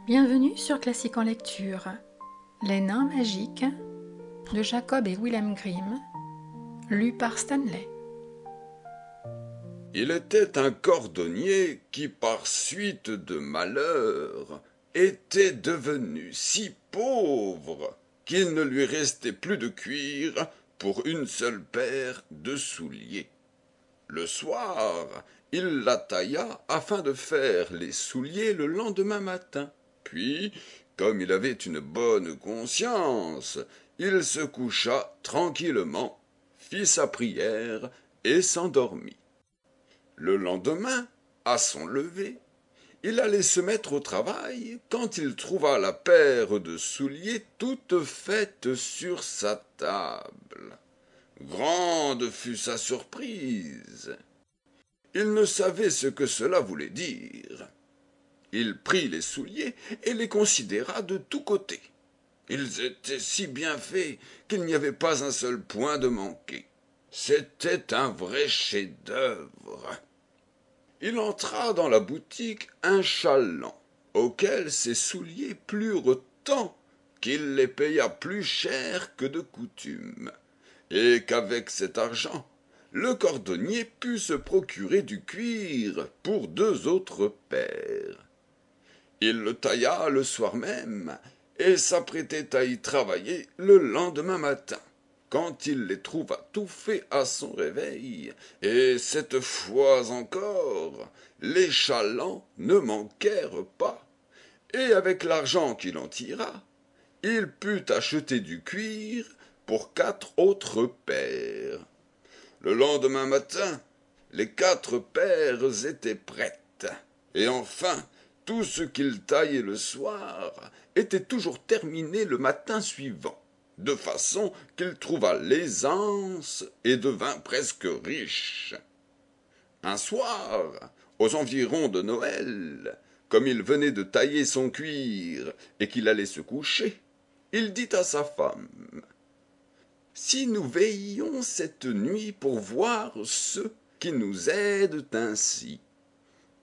Bienvenue sur Classique en lecture. Les nains magiques de Jacob et Wilhelm Grimm, lu par Stanley. Il était un cordonnier qui, par suite de malheur, était devenu si pauvre qu'il ne lui restait plus de cuir pour une seule paire de souliers. Le soir, il la tailla afin de faire les souliers le lendemain matin. Puis, comme il avait une bonne conscience, il se coucha tranquillement, fit sa prière et s'endormit. Le lendemain, à son lever, il allait se mettre au travail quand il trouva la paire de souliers toute faite sur sa table. Grande fut sa surprise. Il ne savait ce que cela voulait dire. Il prit les souliers et les considéra de tous côtés. Ils étaient si bien faits qu'il n'y avait pas un seul point de manqué. C'était un vrai chef-d'œuvre. Il entra dans la boutique inchalant, auquel ses souliers plurent tant qu'il les paya plus cher que de coutume, et qu'avec cet argent, le cordonnier put se procurer du cuir pour 2 autres paires. Il le tailla le soir même, et s'apprêtait à y travailler le lendemain matin, quand il les trouva tout faits à son réveil, et cette fois encore, les chalands ne manquèrent pas, et avec l'argent qu'il en tira, il put acheter du cuir pour 4 autres paires. Le lendemain matin, les 4 paires étaient prêtes, et enfin, tout ce qu'il taillait le soir était toujours terminé le matin suivant, de façon qu'il trouva l'aisance et devint presque riche. Un soir, aux environs de Noël, comme il venait de tailler son cuir et qu'il allait se coucher, il dit à sa femme: si nous veillions cette nuit pour voir ceux qui nous aident ainsi.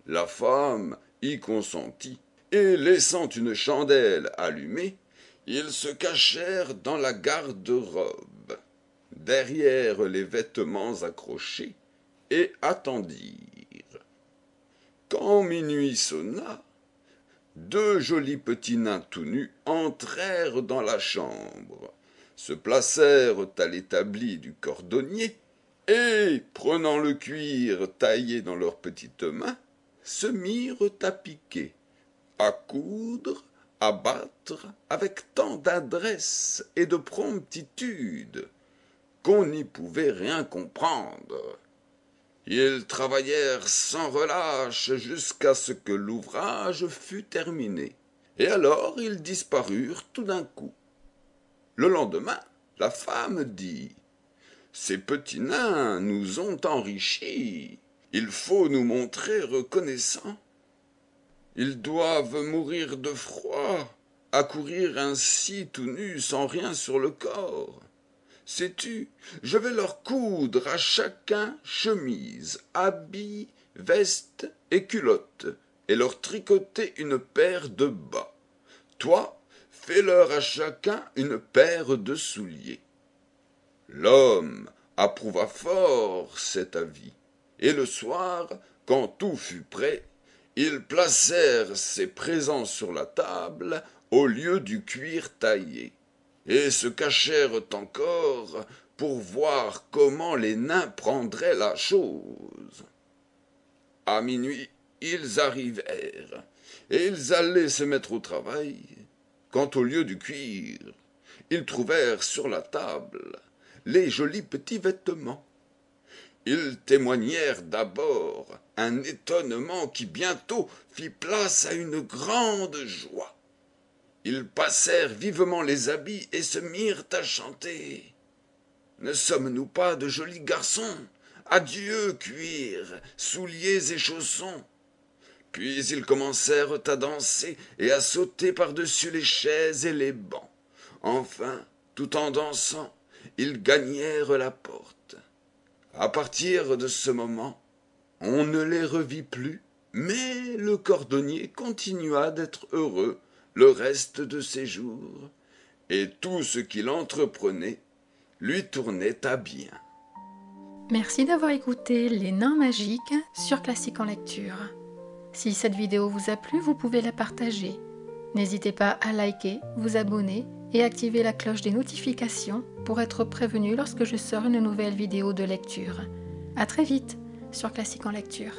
La femme y consentit, et laissant une chandelle allumée, ils se cachèrent dans la garde-robe, derrière les vêtements accrochés, et attendirent. Quand minuit sonna, 2 jolis petits nains tout nus entrèrent dans la chambre, se placèrent à l'établi du cordonnier, et, prenant le cuir taillé dans leurs petites mains, se mirent à piquer, à coudre, à battre, avec tant d'adresse et de promptitude qu'on n'y pouvait rien comprendre. Ils travaillèrent sans relâche jusqu'à ce que l'ouvrage fût terminé, et alors ils disparurent tout d'un coup. Le lendemain, la femme dit: ces petits nains nous ont enrichis. Il faut nous montrer reconnaissants. Ils doivent mourir de froid, à courir ainsi tout nus sans rien sur le corps. Sais-tu, je vais leur coudre à chacun chemise, habit, veste et culotte, et leur tricoter une paire de bas. Toi, fais-leur à chacun une paire de souliers. L'homme approuva fort cet avis, et le soir, quand tout fut prêt, ils placèrent ces présents sur la table au lieu du cuir taillé, et se cachèrent encore pour voir comment les nains prendraient la chose. À minuit, ils arrivèrent, et ils allaient se mettre au travail, quand au lieu du cuir, ils trouvèrent sur la table les jolis petits vêtements. Ils témoignèrent d'abord un étonnement qui bientôt fit place à une grande joie. Ils passèrent vivement les habits et se mirent à chanter. Ne sommes-nous pas de jolis garçons? Adieu, cuir, souliers et chaussons. Puis ils commencèrent à danser et à sauter par-dessus les chaises et les bancs. Enfin, tout en dansant, ils gagnèrent la porte. À partir de ce moment, on ne les revit plus, mais le cordonnier continua d'être heureux le reste de ses jours, et tout ce qu'il entreprenait lui tournait à bien. Merci d'avoir écouté Les Nains Magiques sur Classique en Lecture. Si cette vidéo vous a plu, vous pouvez la partager. N'hésitez pas à liker, vous abonner et activer la cloche des notifications pour être prévenu lorsque je sors une nouvelle vidéo de lecture. À très vite sur Classique en Lecture.